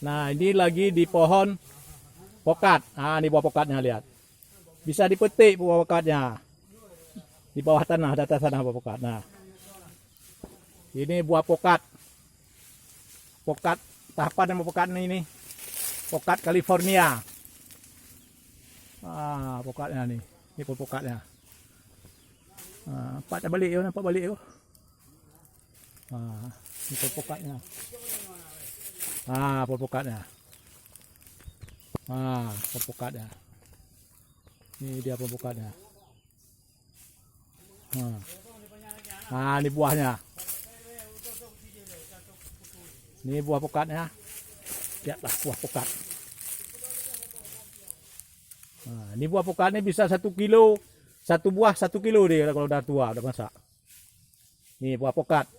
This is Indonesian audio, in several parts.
Nah, ini lagi di pohon pokat. Nah, ini buah pokatnya, lihat. Bisa dipetik buah pokatnya. Di bawah tanah, di atas tanah buah pokat. Nah, ini buah pokat. Pokat, tahapan nama pokat ini. Pokat California. Ah, pokatnya nih. Ini pohon pokatnya. Nampak balik yo, nampak balik yo. Ini pohon pokatnya. Pohon pokatnya. Pohon pokatnya. Ini dia pohon pokatnya. Ini buahnya. Ini buah pokatnya. Lihatlah buah pokat. Ini buah pokatnya bisa 1 kilo. Satu buah 1 kilo dia kalau udah tua, udah masak. Ini buah pokat.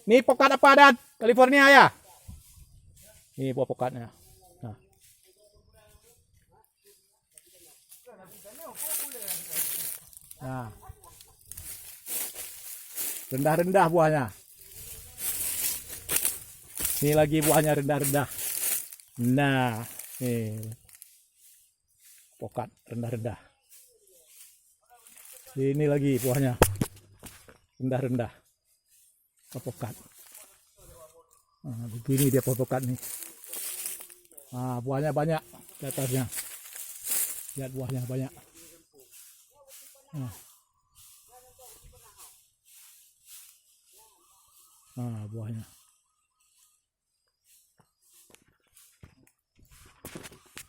Ini pokat apa, Dan? California ya? Ini buah pokatnya. Nah. Rendah-rendah buahnya. Ini lagi buahnya rendah-rendah. Nah, nih. Pokat rendah-rendah. Ini lagi buahnya. Rendah-rendah. Pokat. Begini dia pokat nih. Buahnya banyak di atasnya. Lihat buahnya banyak. Buahnya.